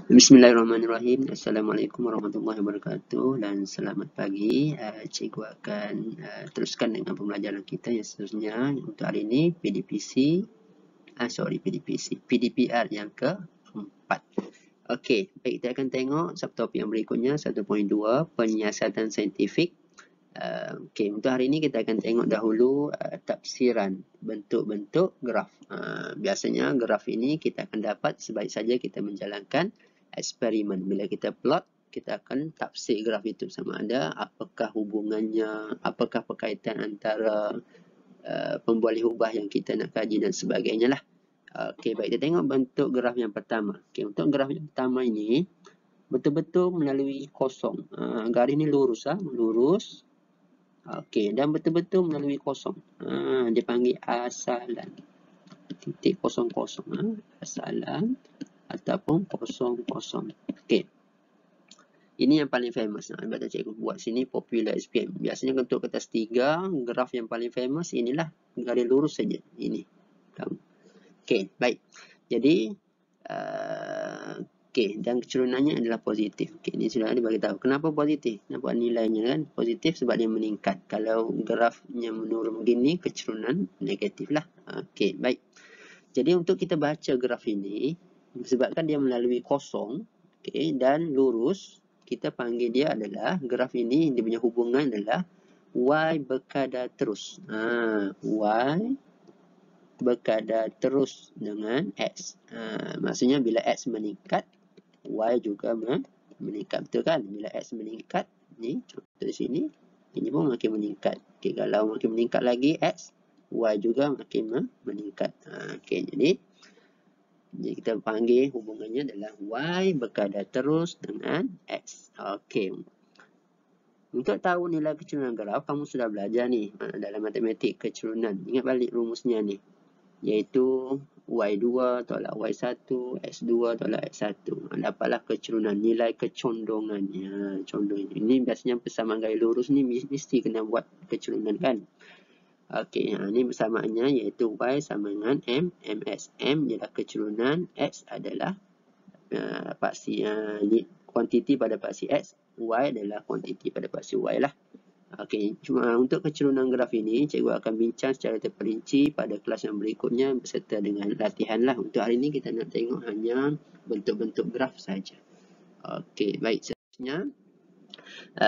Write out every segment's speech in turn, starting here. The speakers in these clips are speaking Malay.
Bismillahirrahmanirrahim. Assalamualaikum warahmatullahi wabarakatuh dan selamat pagi. Cikgu akan teruskan dengan pembelajaran kita yang seterusnya untuk hari ini PDPR yang keempat. Okey, baik, kita akan tengok subtopik yang berikutnya 1.2 penyiasatan saintifik. Okey, untuk hari ini kita akan tengok dahulu tafsiran bentuk-bentuk graf. Biasanya graf ini kita akan dapat sebaik saja kita menjalankan eksperimen. Bila kita plot, kita akan tafsir graf itu sama ada apakah hubungannya, apakah berkaitan antara pemboleh ubah yang kita nak kaji dan sebagainya lah. Okey, baik, kita tengok bentuk graf yang pertama. Okey, untuk graf yang pertama ini betul-betul melalui kosong. Garis ni lurus lurus. Okey, dan betul-betul melalui kosong. Dia panggil asalan. Titik kosong-kosong. Asalan ataupun kosong-kosong. Okey. Ini yang paling famous. Baca cikgu buat sini popular SPM. Biasanya untuk kertas 3, graf yang paling famous inilah garis lurus saja. Ini. Okey, baik. Jadi okey, dan kecerunannya adalah positif. Okey, ini sudah dibagi tahu. Kenapa positif? Nampak nilainya kan? Positif sebab dia meningkat. Kalau grafnya menurun begini, kecerunan negatif lah. Okey, baik. Jadi untuk kita baca graf ini, sebabkan dia melalui kosong, okey, dan lurus, kita panggil dia adalah, graf ini, dia punya hubungan adalah Y berkadar terus. Y berkadar terus dengan X. Maksudnya bila X meningkat, Y juga meningkat. Betul kan? Bila X meningkat, ni contoh di sini, ini pun makin meningkat. Okay, kalau makin meningkat lagi X, Y juga makin meningkat. Okay, jadi kita panggil hubungannya adalah Y berkadar terus dengan X. Okay. Untuk tahu nilai kecerunan graf, kamu sudah belajar ni dalam matematik kecerunan. Ingat balik rumusnya ni. Iaitu Y2 tolak Y1, X2 tolak X1. Dapatlah kecerunan, nilai kecondongannya. Condongan. Ini biasanya persamaan garis lurus ni mesti kena buat kecerunan kan. Okey, ini persamaannya iaitu Y sama dengan M, MS. M ialah kecerunan, X adalah kuantiti pada paksi X, Y adalah kuantiti pada paksi Y lah. Okey, cuma untuk kecerunan graf ini, cikgu akan bincang secara terperinci pada kelas yang berikutnya beserta dengan latihan lah. Untuk hari ini kita nak tengok hanya bentuk-bentuk graf saja. Okey, baik, seterusnya.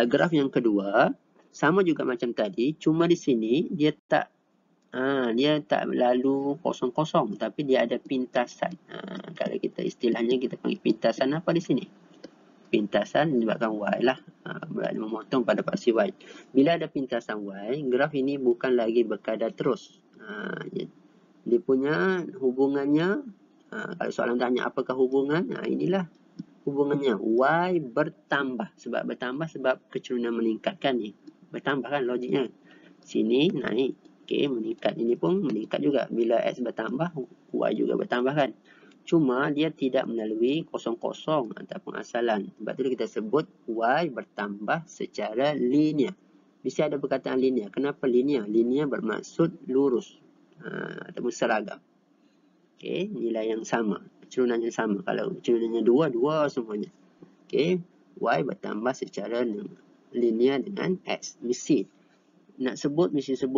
Graf yang kedua, sama juga macam tadi, cuma di sini dia tak lalu kosong-kosong, tapi dia ada pintasan. Kalau kita istilahnya kita panggil pintasan apa di sini? Pintasan menyebabkan Y lah, berada memotong pada paksi Y. Bila ada pintasan Y, graf ini bukan lagi berkadar terus. Dia punya hubungannya, kalau soalan tanya apakah hubungan, inilah hubungannya. Y bertambah. Sebab bertambah sebab kecerunan meningkatkan ni. Bertambah kan logiknya. Sini naik, okay, meningkat. Ini pun meningkat juga. Bila X bertambah, Y juga bertambah kan. Cuma dia tidak melalui kosong-kosong ataupun asalan. Sebab itu kita sebut Y bertambah secara linear. Mesti ada perkataan linear. Kenapa linear? Linear bermaksud lurus ataupun seragam. Okay, nilai yang sama. Kecerunan yang sama. Kalau kecerunannya dua semuanya. Okay, Y bertambah secara linear dengan X. Mesti sebut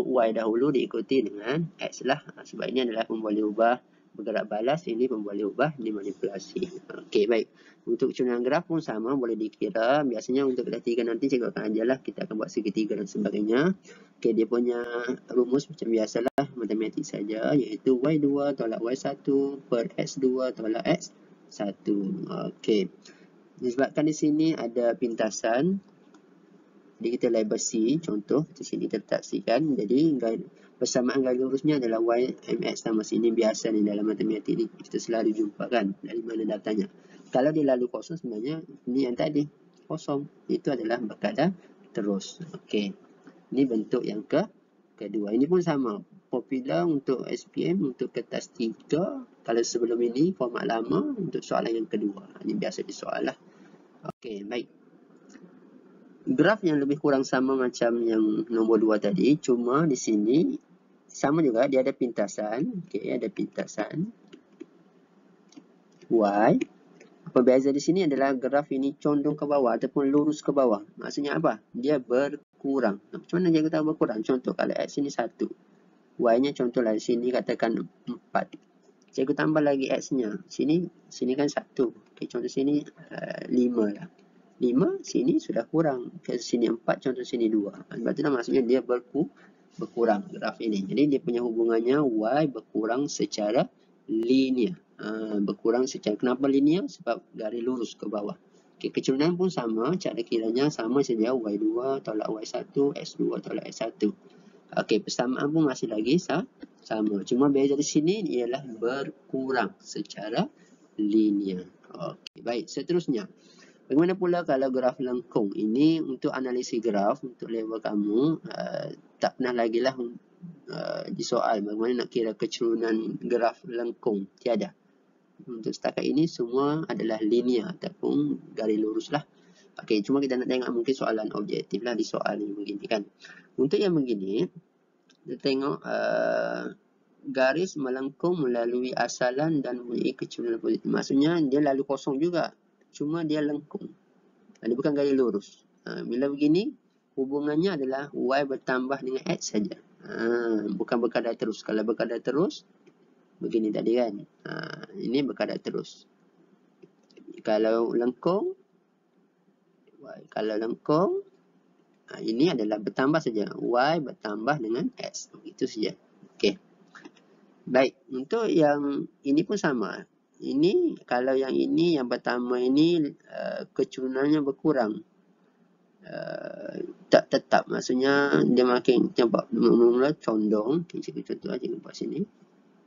Y dahulu diikuti dengan X lah. Sebab ini adalah pemboleh ubah bergerak balas, ini pemboleh ubah dimanipulasi. Okey, baik. Untuk kecerunan graf pun sama, boleh dikira. Biasanya untuk kelas 3 nanti cikgu akan ajarlah, kita akan buat segitiga dan sebagainya. Okey, dia punya rumus macam biasalah, matematik saja, iaitu Y2 tolak Y1 per X2 tolak X1. Okey. Disebabkan di sini ada pintasan, jadi kita label C, contoh di sini kita letak C kan. Jadi persamaan garis lurusnya adalah Y MX sama sini, biasa ni dalam matematik ni kita selalu jumpa kan, dari mana datanya. Kalau dia lalu kosong, sebenarnya ni yang tadi kosong, itu adalah berkadar terus. Okey, ini bentuk yang kedua. Ini pun sama, popular untuk SPM, untuk kertas 3. Kalau sebelum ini format lama, untuk soalan yang kedua. Ini biasa disoal lah. Okey, baik. Graf yang lebih kurang sama macam yang nombor 2 tadi, cuma di sini sama juga, dia ada pintasan. Okey, ada pintasan Y. Pembeza di sini adalah graf ini condong ke bawah ataupun lurus ke bawah. Maksudnya apa? Dia berkurang. Macam mana dia kata berkurang? Contoh kalau X ini 1. Y-nya contohlah di sini katakan 4. Cikgu tambah lagi X-nya. Sini kan 1. Okay, contoh sini 5 lah. 5, sini sudah kurang. Ke sini 4, contoh sini 2. Sebab itulah maksudnya dia berkurang graf ini. Jadi dia punya hubungannya Y berkurang secara linear. Berkurang secara, kenapa linear? Sebab garis lurus ke bawah. Okay, kecurunan pun sama, cara kiranya sama saja. Y2 tolak Y1, X2 tolak X1. Okey, persamaan pun masih lagi sama. Cuma beza di sini ialah berkurang secara linear. Okey, baik. Seterusnya, bagaimana pula kalau graf lengkung? Ini untuk analisis graf untuk level kamu tak pernah lagi lah di soal bagaimana nak kira kecurunan graf lengkung. Tiada. Untuk setakat ini semua adalah linear ataupun garis lurus lah. Okey, cuma kita nak tengok mungkin soalan objektif lah di soal ni begini kan. Untuk yang begini, kita tengok garis melengkung melalui asalan dan mempunyai kecurunan positif. Maksudnya dia lalu kosong juga. Cuma dia lengkung. Dia bukan garis lurus. Bila begini, hubungannya adalah Y bertambah dengan X saja. Bukan berkadar terus. Kalau berkadar terus, begini tadi kan. Ini berkadar terus. Kalau lengkung, ini adalah bertambah saja. Y bertambah dengan X. Itu saja. Okey. Baik. Untuk yang ini pun sama. Ini, kalau yang ini, yang pertama ini, kecurunannya berkurang. Tak tetap. Maksudnya, dia makin, nampak, mula-mula condong. Cikgu contoh aja buat sini.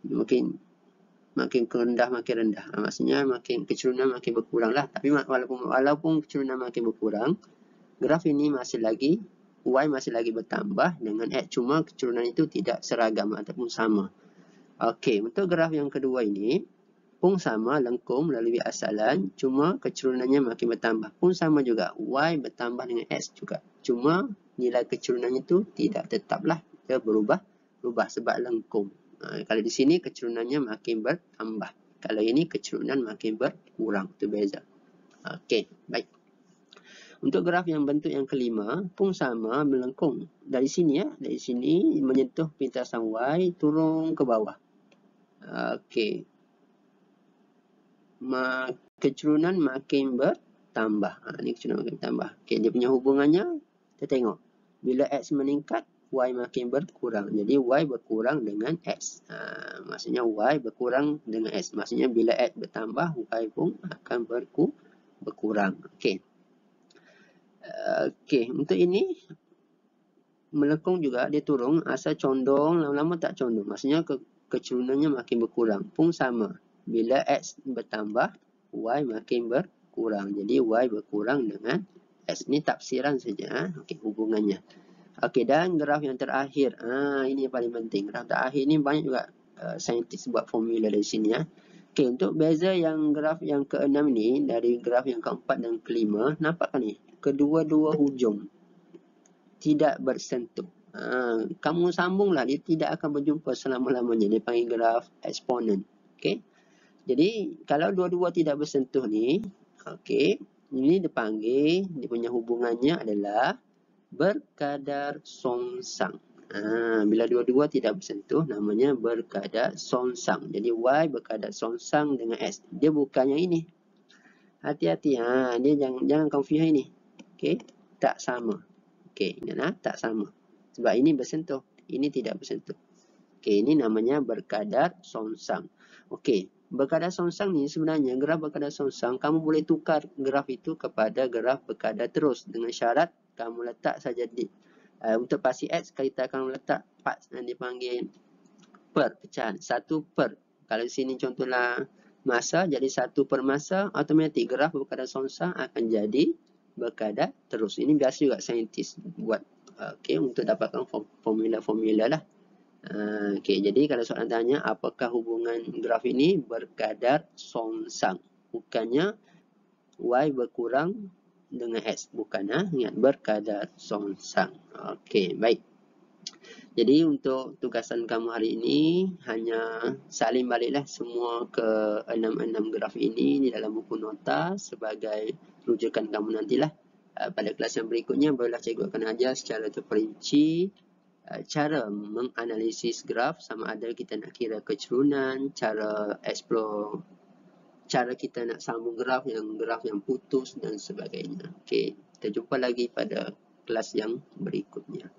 Makin rendah, makin rendah. Maksudnya, makin kecurunan makin berkurang lah. Tapi walaupun kecurunan makin berkurang, graf ini masih lagi, Y masih lagi bertambah dengan X. Cuma kecurunan itu tidak seragam ataupun sama. Okey, untuk graf yang kedua ini, pun sama, lengkung melalui asalan. Cuma kecurunannya makin bertambah. Pun sama juga, Y bertambah dengan X juga. Cuma nilai kecurunannya itu tidak tetap lah. Dia berubah sebab lengkung. Kalau di sini kecurunannya makin bertambah. Kalau ini kecurunan makin berkurang. Itu beza. Okey, baik. Untuk graf yang bentuk yang kelima pun sama, melengkung. Dari sini ya, dari sini menyentuh pintasan Y turun ke bawah. Okey. Kecurunan makin bertambah. Ini kecurunan makin bertambah. Okey, dia punya hubungannya kita tengok. Bila X meningkat, Y makin berkurang. Jadi Y berkurang dengan X. Maksudnya Y berkurang dengan X. Maksudnya bila X bertambah, Y pun akan berkurang. Okey. Okey, untuk ini melengkung juga, dia turun, asal condong, lama-lama tak condong. Maksudnya kecurunannya makin berkurang. Pun sama. Bila X bertambah, Y makin berkurang. Jadi Y berkurang dengan X. Ini tafsiran saja. Okey, hubungannya. Okey, dan graf yang terakhir. Ini yang paling penting. Graf terakhir ni banyak juga saintis buat formula dari sini ya. Okey, untuk beza yang graf yang ke-6 ni dari graf yang ke-4 dan ke-5, nampak kan ni? Kedua-dua hujung tidak bersentuh. Kamu sambunglah, dia tidak akan berjumpa selama-lamanya. Dia panggil graf eksponen. Okey. Jadi kalau dua-dua tidak bersentuh ni, okey, ini dipanggil, dia punya hubungannya adalah berkadar songsang. Bila dua-dua tidak bersentuh, namanya berkadar songsang. Jadi Y berkadar songsang dengan X. Dia bukan yang ini. Hati-hati. Dia jangan confuse ini. Okey, tak sama. Okey, ingatlah, tak sama. Sebab ini bersentuh, ini tidak bersentuh. Okey, ini namanya berkadar songsang. Okey, berkadar songsang ni sebenarnya graf berkadar songsang, kamu boleh tukar graf itu kepada graf berkadar terus dengan syarat kamu letak saja di untuk pasti X, kita akan letak part yang dipanggil per pecahan, 1 per. Kalau di sini contohlah masa, jadi 1 per masa, automatik graf berkadar songsang akan jadi berkadar terus. Ini biasa juga saintis buat untuk dapatkan formula-formula lah. Okey, jadi kalau soalan tanya apakah hubungan graf ini berkadar songsang, bukannya Y berkurang dengan X, bukan. Ingat, berkadar songsang. Okey, baik. Jadi untuk tugasan kamu hari ini hanya salin baliklah semua ke 6 graf ini di dalam buku nota sebagai rujukan kamu nantilah. Pada kelas yang berikutnya barulah cikgu akan ajar secara terperinci cara menganalisis graf, sama ada kita nak kira kecerunan, cara explore, cara kita nak sambung graf yang putus dan sebagainya. Okey, kita jumpa lagi pada kelas yang berikutnya.